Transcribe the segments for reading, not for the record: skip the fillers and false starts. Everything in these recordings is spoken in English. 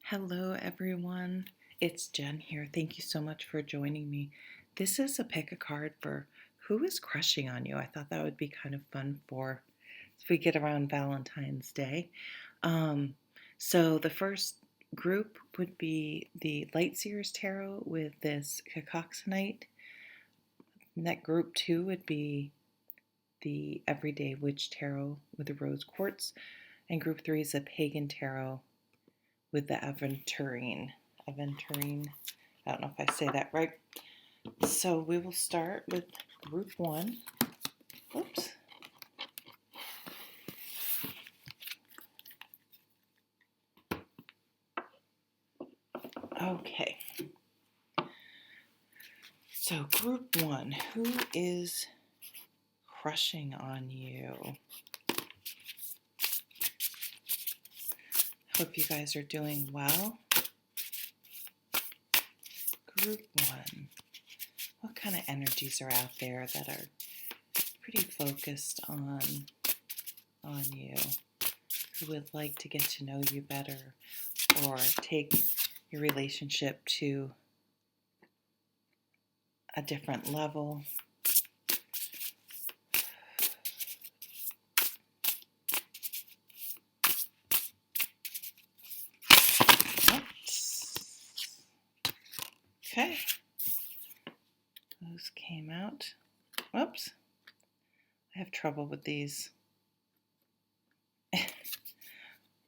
Hello, everyone. It's Jen here. Thank you so much for joining me. This is a pick a card for who is crushing on you. I thought that would be kind of fun for as we get around Valentine's Day. Um, so the first group would be the Light Seers Tarot with this Cacoxenite. And that group two would be the Everyday Witch Tarot with the Rose Quartz. And group three is the Pagan Tarot with the aventurine. Aventurine. I don't know if I say that right. So we will start with group one. Oops. Okay. So group one, who is crushing on you? Hope you guys are doing well. Group one, what kind of energies are out there that are pretty focused on you, who would like to get to know you better or take your relationship to a different level? Okay, those came out. Whoops, I have trouble with these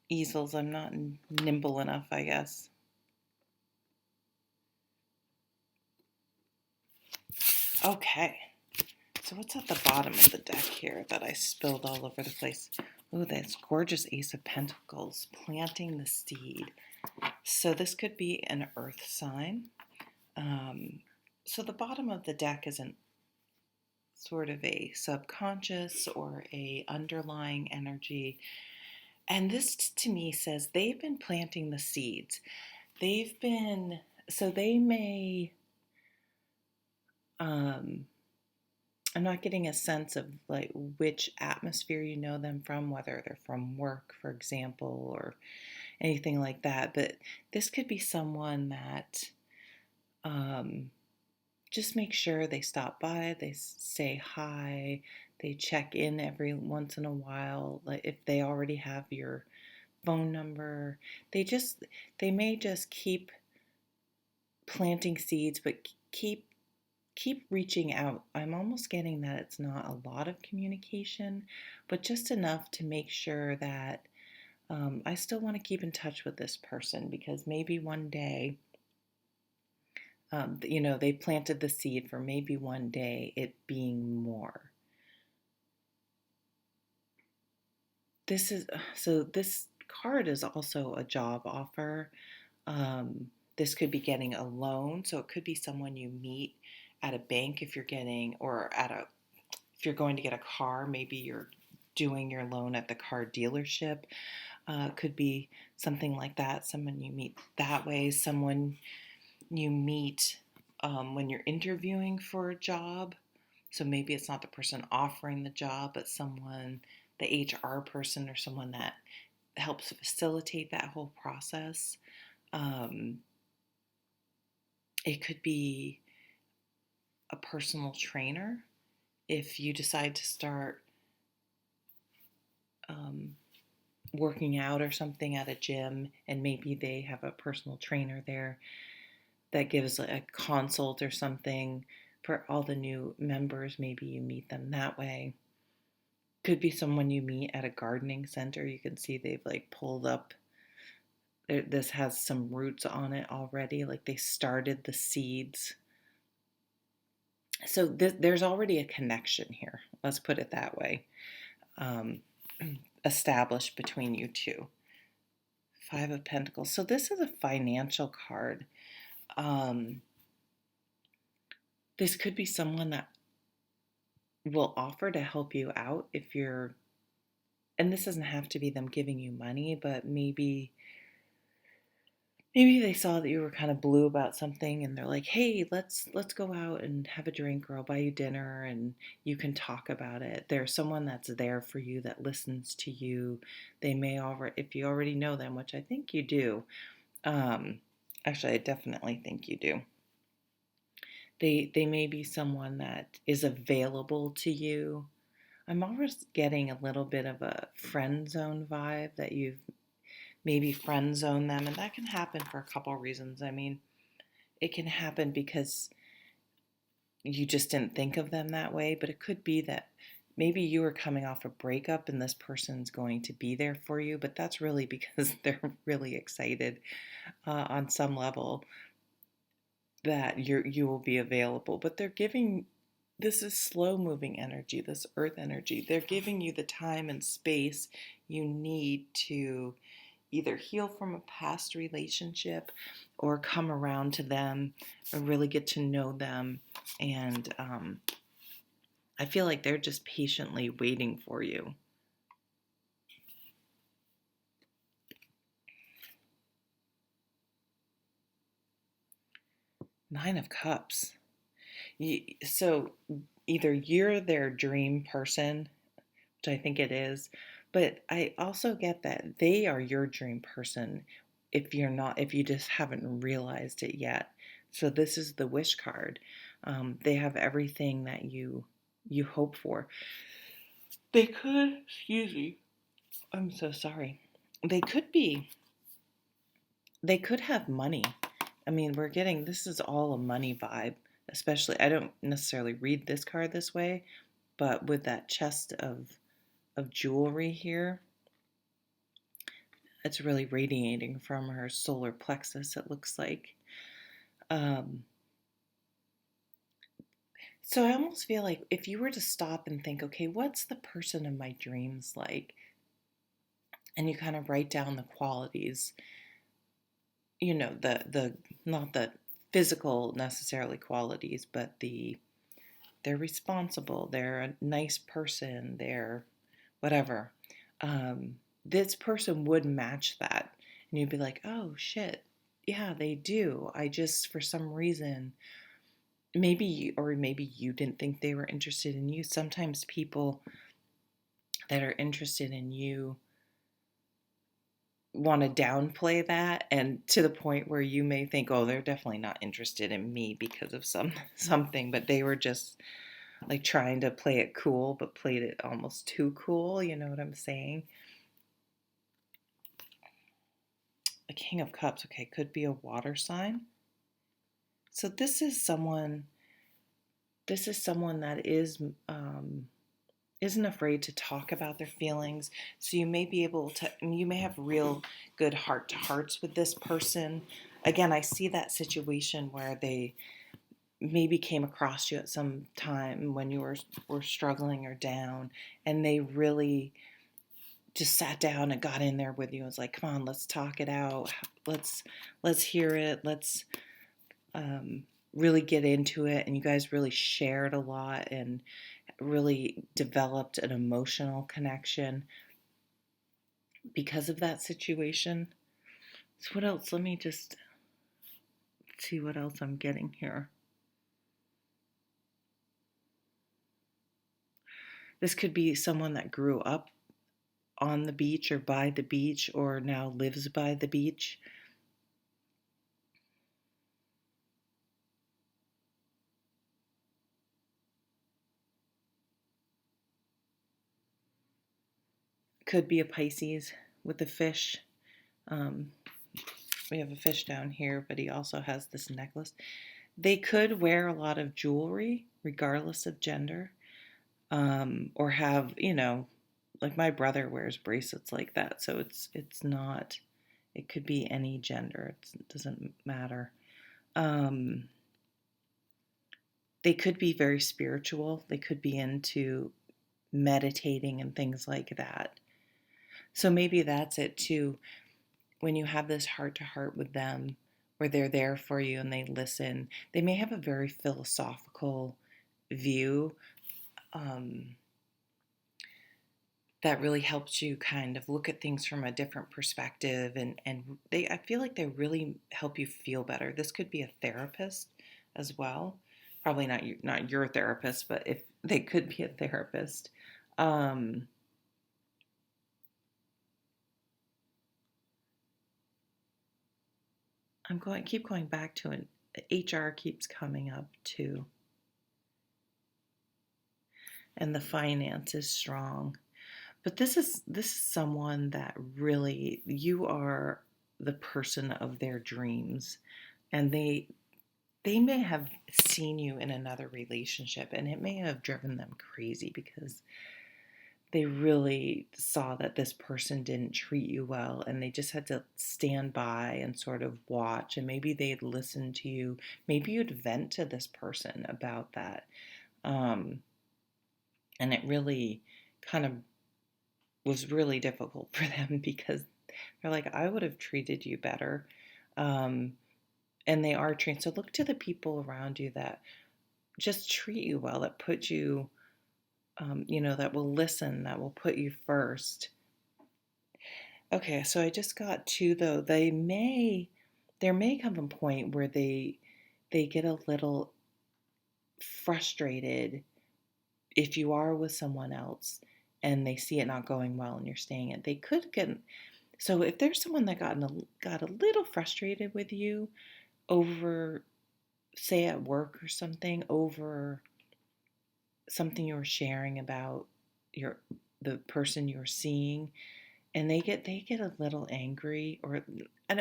easels. I'm not nimble enough, I guess. Okay, so what's at the bottom of the deck here that I spilled all over the place? Oh, that's gorgeous Ace of Pentacles, planting the seed. So this could be an earth sign. So the bottom of the deck isn't sort of a subconscious or a underlying energy. And this to me says they've been planting the seeds. So they may, I'm not getting a sense of like which atmosphere you know them from, whether they're from work, for example, or anything like that. But this could be someone that just make sure they stop by, they say hi, they check in every once in a while. Like if they already have your phone number, they may just keep planting seeds, but keep reaching out. I'm almost getting that it's not a lot of communication, but just enough to make sure that I still want to keep in touch with this person, because maybe one day, they planted the seed for maybe one day it being more. This card is also a job offer. This could be getting a loan, so it could be someone you meet at a bank if you're going to get a car, maybe you're doing your loan at the car dealership. Could be something like that, someone you meet that way, someone you meet when you're interviewing for a job. So maybe it's not the person offering the job, but someone, the HR person, or someone that helps facilitate that whole process. It could be a personal trainer if you decide to start working out or something at a gym, and maybe they have a personal trainer there that gives a consult or something for all the new members. Maybe you meet them that way. Could be someone you meet at a gardening center. You can see they've like pulled up. This has some roots on it already, like they started the seeds. So there's already a connection here. Let's put it that way. Established between you two. Five of Pentacles. So this is a financial card. This could be someone that will offer to help you out if you're, and this doesn't have to be them giving you money, but maybe they saw that you were kind of blue about something and they're like, hey, let's go out and have a drink, or I'll buy you dinner and you can talk about it. There's someone that's there for you, that listens to you. They may already, if you already know them, which I think you do, Um, Actually, I definitely think you do. They may be someone that is available to you. I'm always getting a little bit of a friend zone vibe that you've maybe friend zone them, and that can happen for a couple of reasons. I mean, it can happen because you just didn't think of them that way, but it could be that maybe you were coming off a breakup and this person's going to be there for you, but that's really because they're really excited on some level that you will be available. But they're giving, this is slow moving energy, this earth energy. They're giving you the time and space you need to either heal from a past relationship or come around to them or really get to know them. And I feel like they're just patiently waiting for you. Nine of Cups. So either you're their dream person, which I think it is, but I also get that they are your dream person if you're not, if you just haven't realized it yet. So this is the wish card. They have everything that you hope for. They could, excuse me, I'm so sorry. They could be, they could have money. I mean, we're getting, this is all a money vibe, especially, I don't necessarily read this card this way, but with that chest of jewelry here, it's really radiating from her solar plexus, it looks like. Um, so I almost feel like if you were to stop and think, okay, what's the person of my dreams like? And you kind of write down the qualities, the not the physical necessarily qualities, but they're responsible, they're a nice person, they're whatever. This person would match that. And you'd be like, oh shit, yeah, they do. I just, for some reason, maybe you didn't think they were interested in you. Sometimes people that are interested in you want to downplay that, and to the point where you may think, oh, they're definitely not interested in me because of something, but they were just like trying to play it cool, but played it almost too cool. You know what I'm saying? A King of Cups, okay, could be a water sign. So this is someone that isn't afraid to talk about their feelings. So you may be able to, you may have real good heart to hearts with this person. Again, I see that situation where they maybe came across you at some time when you were struggling or down, and they really just sat down and got in there with you. It was like, come on, let's talk it out. Let's hear it. Let's um, really get into it. And you guys really shared a lot and really developed an emotional connection because of that situation. So what else? Let me just see what else I'm getting here. This could be someone that grew up on the beach or by the beach or now lives by the beach. Could be a Pisces with the fish. Um, we have a fish down here, but he also has this necklace. They could wear a lot of jewelry, regardless of gender, or have, like my brother wears bracelets like that. So it's not. It could be any gender. It doesn't matter. Um, they could be very spiritual. They could be into meditating and things like that. So maybe that's it too. When you have this heart to heart with them, where they're there for you and they listen, they may have a very philosophical view um, that really helps you kind of look at things from a different perspective, and I feel like they really help you feel better. This could be a therapist as well. Probably not your therapist, but if they could be a therapist. Um, keep going back to it. HR keeps coming up too. And the finance is strong. But this is someone that really, you are the person of their dreams. And they may have seen you in another relationship, and it may have driven them crazy because they really saw that this person didn't treat you well, and they just had to stand by and sort of watch, and maybe they'd listen to you. Maybe you'd vent to this person about that. Um, and it really kind of was really difficult for them because they're like, I would have treated you better. Um, and they are trained. So look to the people around you that just treat you well, that put you, that will listen, that will put you first. Okay, so I just got two though. There may come a point where they get a little frustrated if you are with someone else and they see it not going well and you're staying it. They could get, so if there's someone that got a little frustrated with you over, say at work or something, over something you were sharing about the person you're seeing, and they get a little angry, or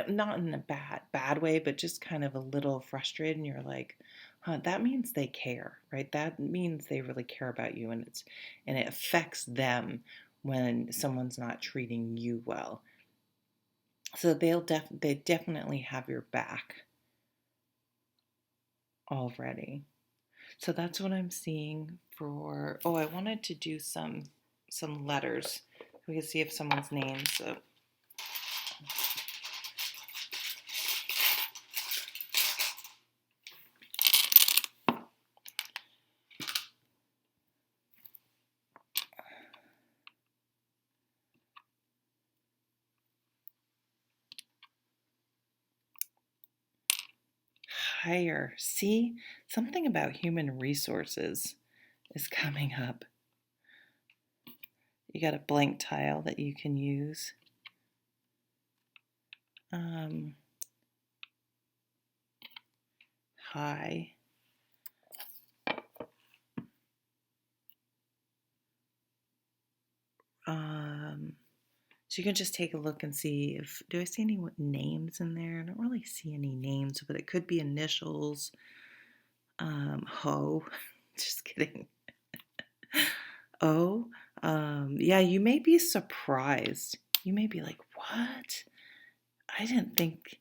not in a bad way, but just kind of a little frustrated, and you're like, huh, that means they care, right? That means they really care about you, and it affects them when someone's not treating you well. So they definitely have your back already. So that's what I'm seeing for. Oh, I wanted to do some letters. We can see if someone's name. So hire. See, something about human resources is coming up. You got a blank tile that you can use. Hi. So you can just take a look and see if, do I see any names in there? I don't really see any names, but it could be initials. Ho. Just kidding. Oh, yeah, you may be surprised. You may be like, what? I didn't think.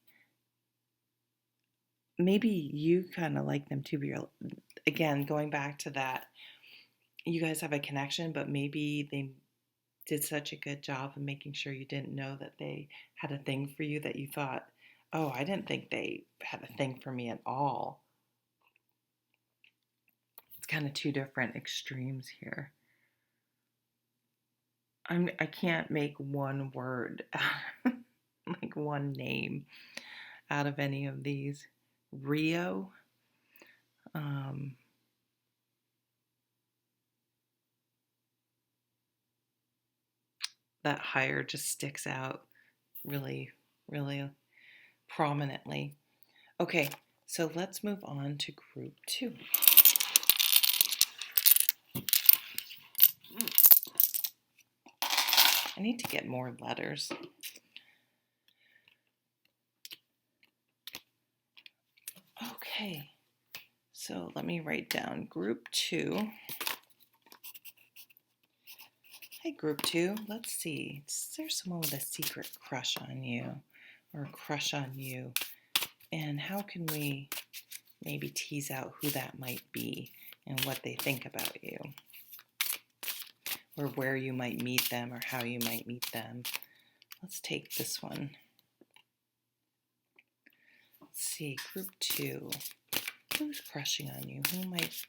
Maybe you kind of like them too, but you're, again, going back to that, you guys have a connection, but maybe they did such a good job of making sure you didn't know that they had a thing for you that you thought, oh, I didn't think they had a thing for me at all. It's kind of two different extremes here. I can't make one word, like one name out of any of these. Rio. That hire just sticks out really, really prominently. Okay, so let's move on to group 2. I need to get more letters. Okay, so let me write down group 2. Hey, group 2, let's see. Is there someone with a secret crush on you or a crush on you? And how can we maybe tease out who that might be and what they think about you? Or where you might meet them or how you might meet them. Let's take this one. Let's see, group 2. Who's crushing on you? Who might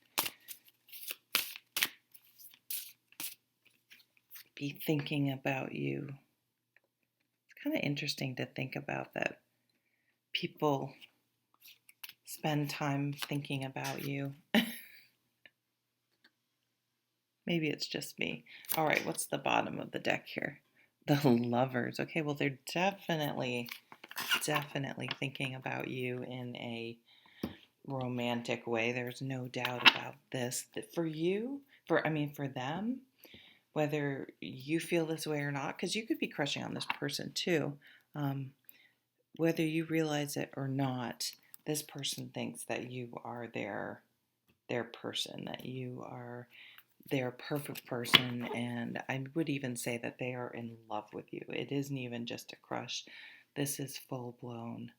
be thinking about you? It's kind of interesting to think about that people spend time thinking about you. Maybe it's just me. All right, what's the bottom of the deck here? The Lovers. Okay, well, they're definitely definitely thinking about you in a romantic way. There's no doubt about this. That for you, for them, whether you feel this way or not, because you could be crushing on this person too, um, whether you realize it or not, this person thinks that you are their person, that you are their perfect person, and I would even say that they are in love with you. It isn't even just a crush. This is full-blown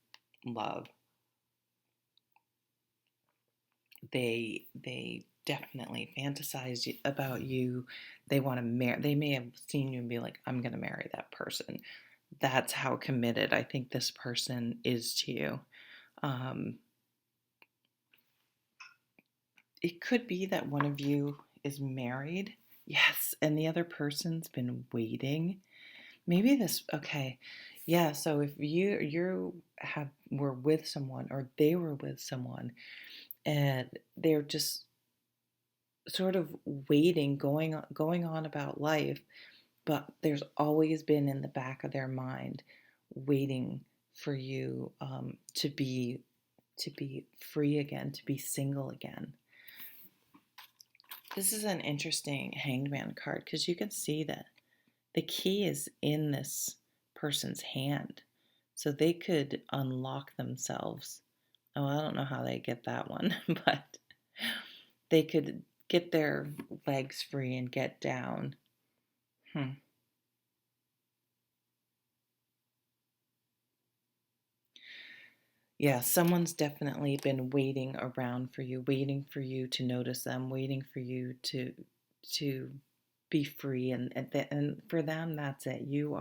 love. They definitely fantasize about you. They want to marry. They may have seen you and be like, I'm going to marry that person. That's how committed I think this person is to you. Um, it could be that one of you is married. Yes, and the other person's been waiting. Maybe this, okay. Yeah, so if were with someone or they were with someone and they're just sort of waiting, going on about life, but there's always been in the back of their mind waiting for you to be free again, to be single again. This is an interesting Hanged Man card because you can see that the key is in this person's hand. So they could unlock themselves. Oh, I don't know how they get that one, but they could get their legs free and get down. Yeah, someone's definitely been waiting around for you, waiting for you to notice them, waiting for you to be free, and for them that's it. You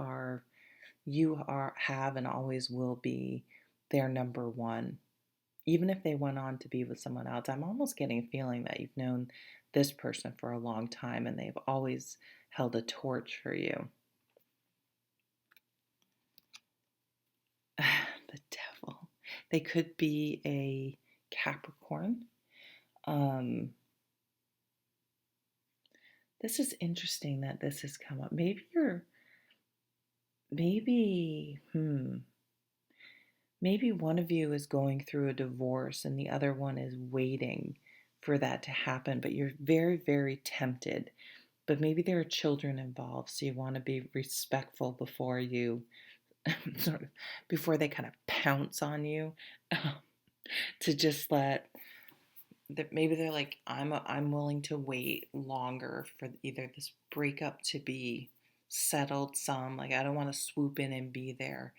have and always will be their number one. Even if they went on to be with someone else, I'm almost getting a feeling that you've known this person for a long time and they've always held a torch for you. The devil. They could be a Capricorn. This is interesting that this has come up. Maybe, maybe one of you is going through a divorce and the other one is waiting for that to happen, but you're very, very tempted. But maybe there are children involved, so you want to be respectful before you before they kind of pounce on you, to just let that maybe they're like, I'm willing to wait longer for either this breakup to be settled some, like I don't want to swoop in and be your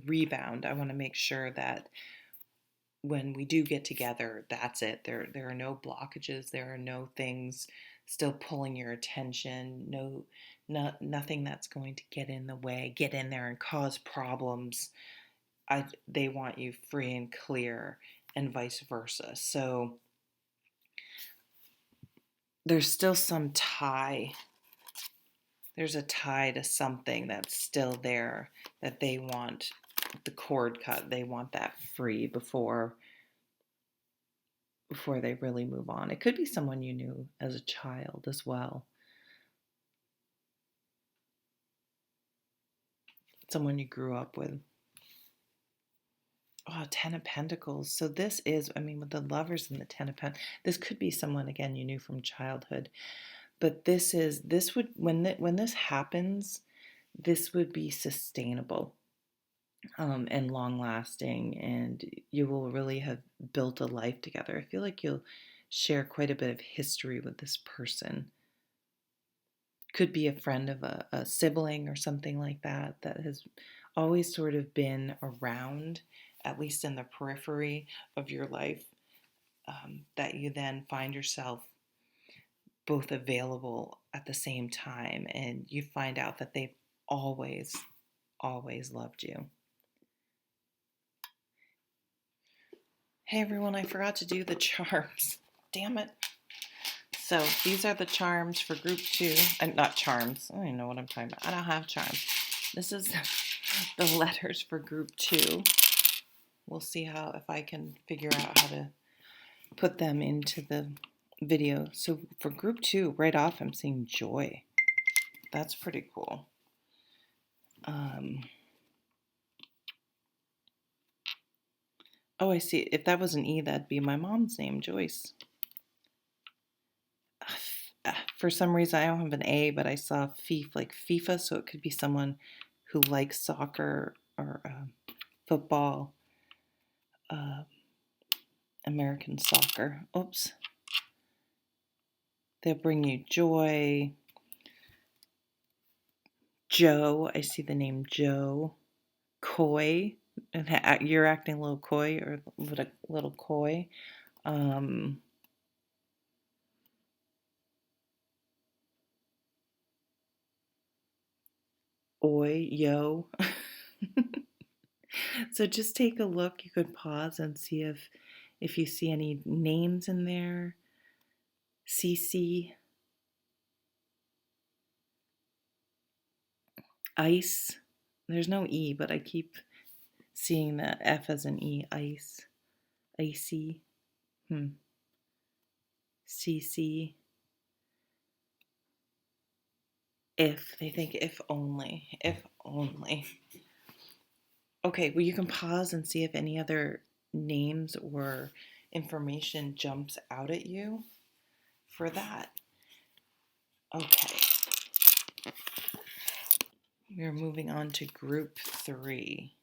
rebound. I want to make sure that when we do get together, that's it. There are no blockages. There are no things still pulling your attention. Nothing that's going to get in the way, get in there and cause problems. They want you free and clear, and vice versa. So there's still some tie. There's a tie to something that's still there that they want the cord cut. They want that free before they really move on. It could be someone you knew as a child as well. Someone you grew up with. Oh, Ten of Pentacles. So this is, with the Lovers and the Ten of Pentacles, this could be someone, again, you knew from childhood. But this would, when this happens, this would be sustainable, and long lasting, and you will really have built a life together. I feel like you'll share quite a bit of history with this person. Could be a friend of a sibling or something like that has always sort of been around, at least in the periphery of your life, that you then find yourself both available at the same time, and you find out that they've always, always loved you. Hey everyone, I forgot to do the charms. Damn it. So these are the charms for group 2. Not charms. I don't even know what I'm talking about. I don't have charms. This is the letters for group 2. We'll see if I can figure out how to put them into the video. So for group 2, right off, I'm seeing joy. That's pretty cool. Oh, I see. If that was an E, that'd be my mom's name, Joyce. For some reason, I don't have an A, but I saw FIFA, like FIFA, so it could be someone who likes soccer or football, uh, American soccer. Oops. They'll bring you joy. Joe, I see the name Joe. Coy, and you're acting a little coy or a little coy. Um, Oi, yo. So just take a look. You could pause and see if you see any names in there. CC, ice. There's no E, but I keep seeing the F as an E. Ice, icy. CC. If they think if only, if only. Okay, well, you can pause and see if any other names or information jumps out at you for that. Okay, we're moving on to group 3.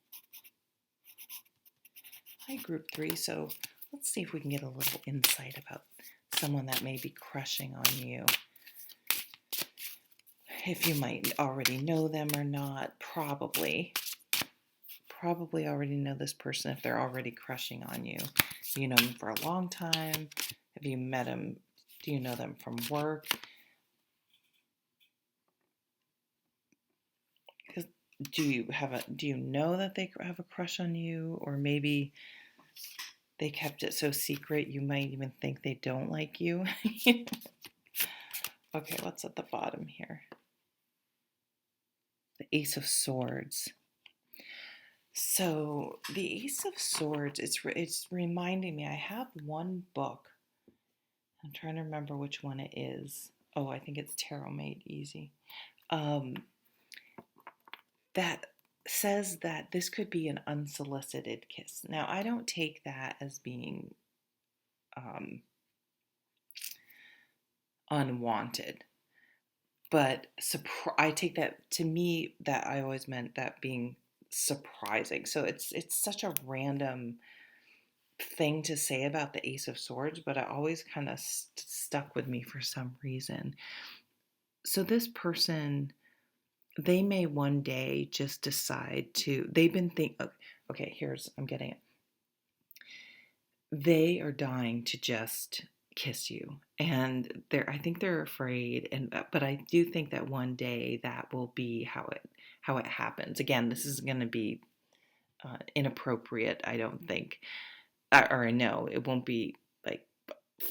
Hi, group 3. So let's see if we can get a little insight about someone that may be crushing on you. If you might already know them or not, probably already know this person if they're already crushing on you. Do you know them for a long time? Have you met them? Do you know them from work? Do you know that they have a crush on you, or maybe they kept it so secret you might even think they don't like you? Okay, what's at the bottom here? The Ace of Swords. So the Ace of Swords, it's reminding me, I have one book. I'm trying to remember which one it is. Oh, I think it's Tarot Made Easy. That says that this could be an unsolicited kiss. Now, I don't take that as being unwanted, but I take that, to me, that I always meant that being surprising. So it's such a random thing to say about the Ace of Swords, but it always kind of stuck with me for some reason. So this person, they may one day just decide to, they've been thinking, okay, I'm getting it. They are dying to just kiss you, and I think they're afraid, but I do think that one day that will be how it happens. Again, this is going to be inappropriate, I don't think, or no, it won't be like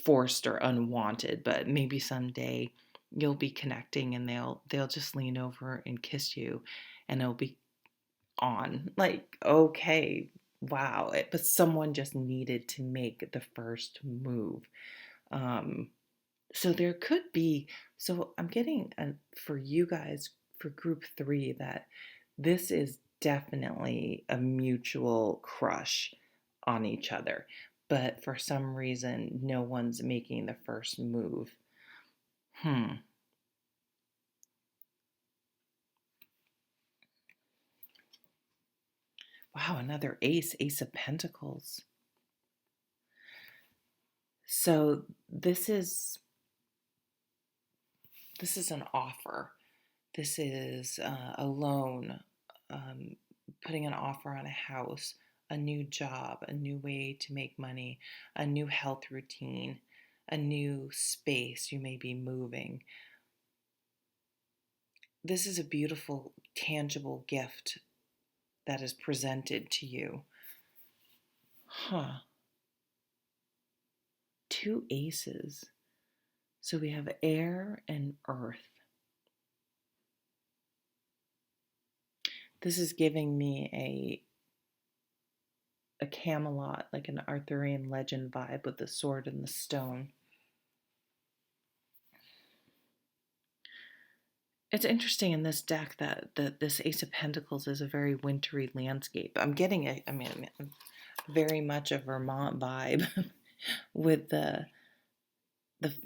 forced or unwanted, but maybe someday you'll be connecting and they'll just lean over and kiss you, and it'll be on, like, okay, wow, but someone just needed to make the first move. So there could be, so I'm getting for you guys, for group 3, that this is definitely a mutual crush on each other, but for some reason no one's making the first move. Wow, another Ace of Pentacles. So this is an offer. This is a loan, putting an offer on a house, a new job, a new way to make money, a new health routine, a new space you may be moving. This is a beautiful, tangible gift that is presented to you. 2 aces. So we have air and earth. This is giving me a Camelot, like an Arthurian legend vibe with the sword and the stone. It's interesting in this deck that this Ace of Pentacles is a very wintry landscape. I'm getting it. I mean, very much a Vermont vibe with the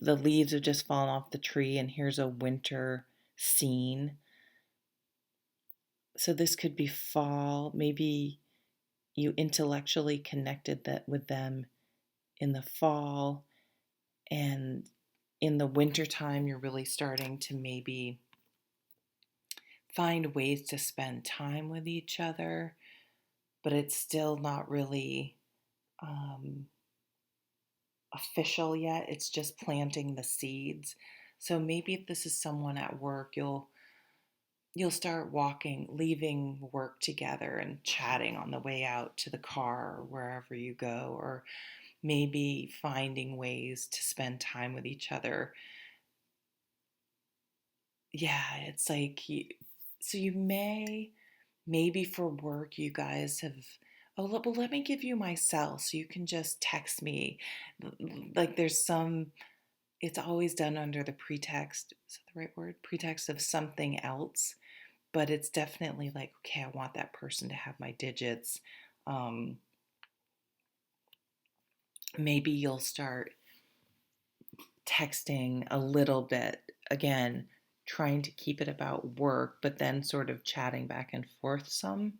leaves have just fallen off the tree, and here's a winter scene. So this could be fall. Maybe you intellectually connected that with them in the fall, and in the wintertime you're really starting to maybe find ways to spend time with each other, but it's still not really um, official yet. It's just planting the seeds. So maybe if this is someone at work, you'll start leaving work together and chatting on the way out to the car or wherever you go, or maybe finding ways to spend time with each other. Yeah, it's like so you maybe for work you guys have, oh, well, let me give you my cell so you can just text me. Like there's some, it's always done under the pretext, is that the right word? Pretext of something else, but it's definitely like, okay, I want that person to have my digits. Um, Maybe you'll start texting a little bit, again, trying to keep it about work, but then sort of chatting back and forth some.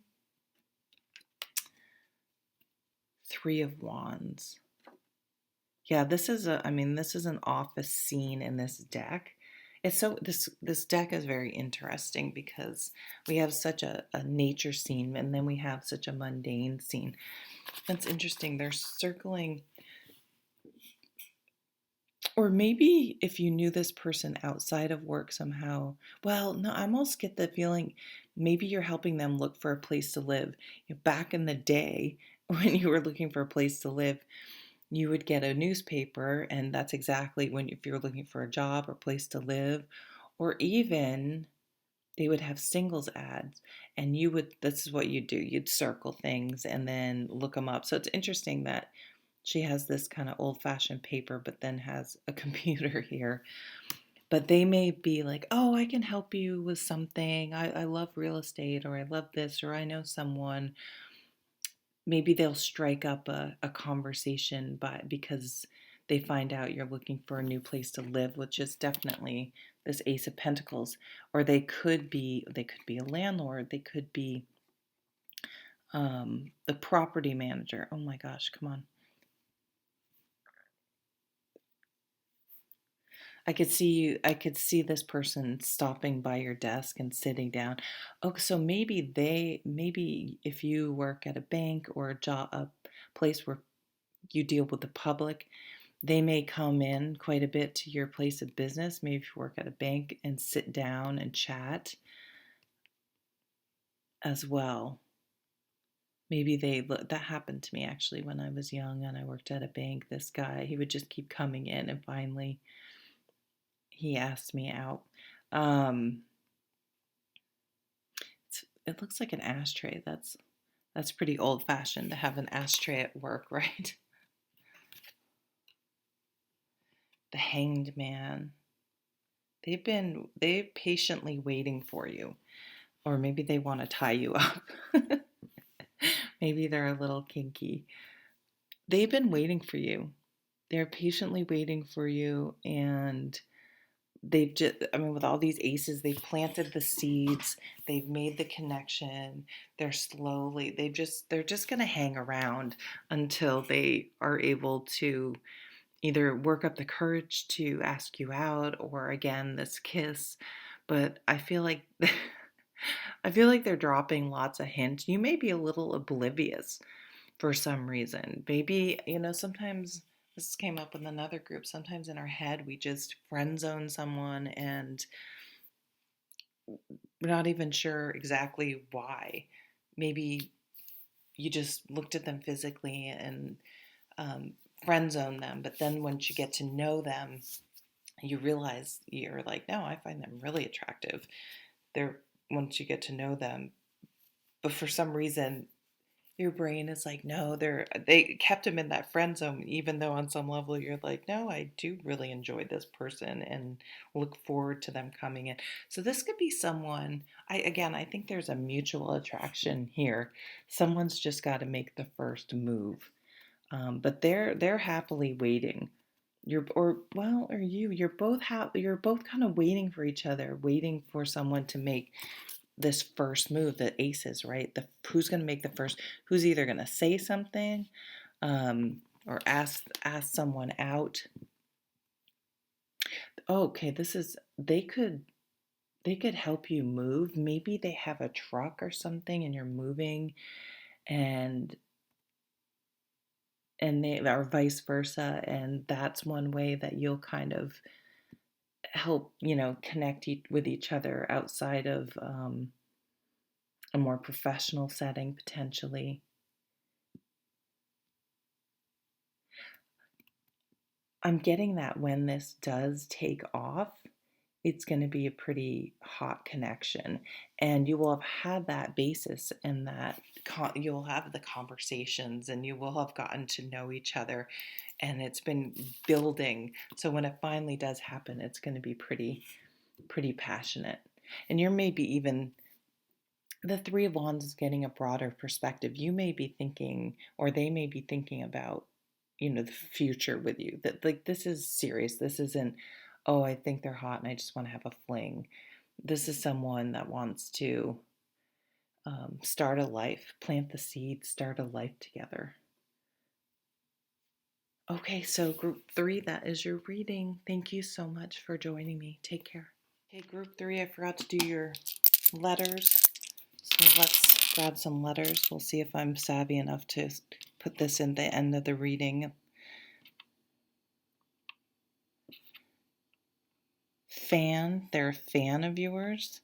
Three of Wands. Yeah, this is an office scene in this deck. It's so this deck is very interesting because we have such a nature scene, and then we have such a mundane scene. That's interesting. They're circling, or maybe if you knew this person outside of work somehow. Well, no, I almost get the feeling maybe you're helping them look for a place to live. Back in the day, when you were looking for a place to live, you would get a newspaper, and that's exactly when, if you're looking for a job or place to live, or even they would have singles ads, and this is what you do, you'd circle things and then look them up. So it's interesting that she has this kind of old-fashioned paper but then has a computer here. But they may be like, oh, I can help you with something, I love real estate, or I love this, or I know someone. Maybe they'll strike up a conversation, but because they find out you're looking for a new place to live, which is definitely this Ace of Pentacles. Or they could be a landlord, they could be the property manager. Oh my gosh, come on. I could see this person stopping by your desk and sitting down. Oh, so maybe if you work at a bank or a place where you deal with the public, they may come in quite a bit to your place of business. Maybe if you work at a bank, and sit down and chat as well. Maybe that happened to me actually when I was young and I worked at a bank. This guy, he would just keep coming in, and finally he asked me out. Um, it looks like an ashtray. That's pretty old fashioned to have an ashtray at work, right? The Hanged Man. They've patiently waiting for you. Or maybe they want to tie you up. Maybe they're a little kinky. They've been waiting for you. They're patiently waiting for you, and they've just, I mean, with all these aces, they've planted the seeds, they've made the connection. They're just going to hang around until they are able to either work up the courage to ask you out, or again, this kiss. But I feel like they're dropping lots of hints. You may be a little oblivious for some reason. Maybe, sometimes this came up in another group. Sometimes in our head, we just friend zone someone, and we're not even sure exactly why. Maybe you just looked at them physically and friend zone them, but then once you get to know them, you realize you're like, no, I find them really attractive. They're Once you get to know them, but for some reason Your brain is like, no, they kept him in that friend zone, even though on some level you're like, no, I do really enjoy this person and look forward to them coming in. So this could be someone, I think there's a mutual attraction here. Someone's just got to make the first move. But they're happily waiting. You're both kind of waiting for each other, waiting for someone to make this first move. The aces, right? Who's going to make the first? Who's either going to say something, or ask someone out. Oh, okay, this is they could help you move. Maybe they have a truck or something, and you're moving, and they or vice versa, and that's one way that you'll kind of help connect with each other outside of a more professional setting potentially. I'm getting that when this does take off, it's going to be a pretty hot connection, and you will have had that basis and that you'll have the conversations and you will have gotten to know each other, and it's been building. So when it finally does happen, it's going to be pretty passionate. And you're maybe even the Three of Wands is getting a broader perspective. You may be thinking, or they may be thinking about, the future with you. That like this is serious. This isn't, oh, I think they're hot and I just want to have a fling. This is someone that wants to start a life, plant the seed, start a life together. Okay, so group three, that is your reading. Thank you so much for joining me. Take care. Okay, group three, I forgot to do your letters. So let's grab some letters. We'll see if I'm savvy enough to put this in the end of the reading. Fan, they're a fan of yours.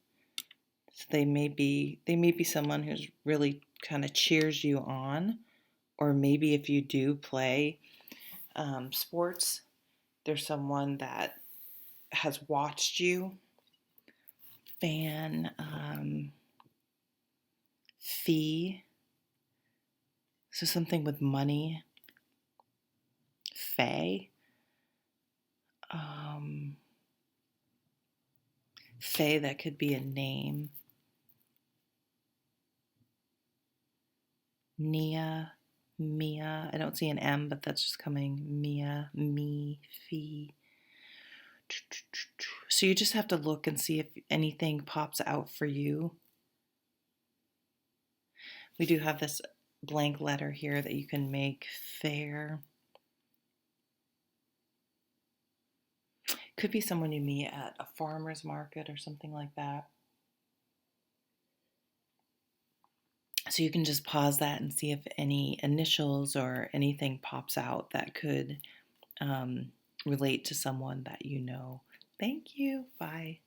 So they may be someone who's really kind of cheers you on, or maybe if you do play sports, there's someone that has watched you. Fan, fee, so something with money. Fae, fae, that could be a name. Nia, Mia, I don't see an M, but that's just coming. Mia, me, fee. So you just have to look and see if anything pops out for you. We do have this blank letter here that you can make. Fair. Could be someone you meet at a farmer's market or something like that. So you can just pause that and see if any initials or anything pops out that could relate to someone that you know. Thank you. Bye.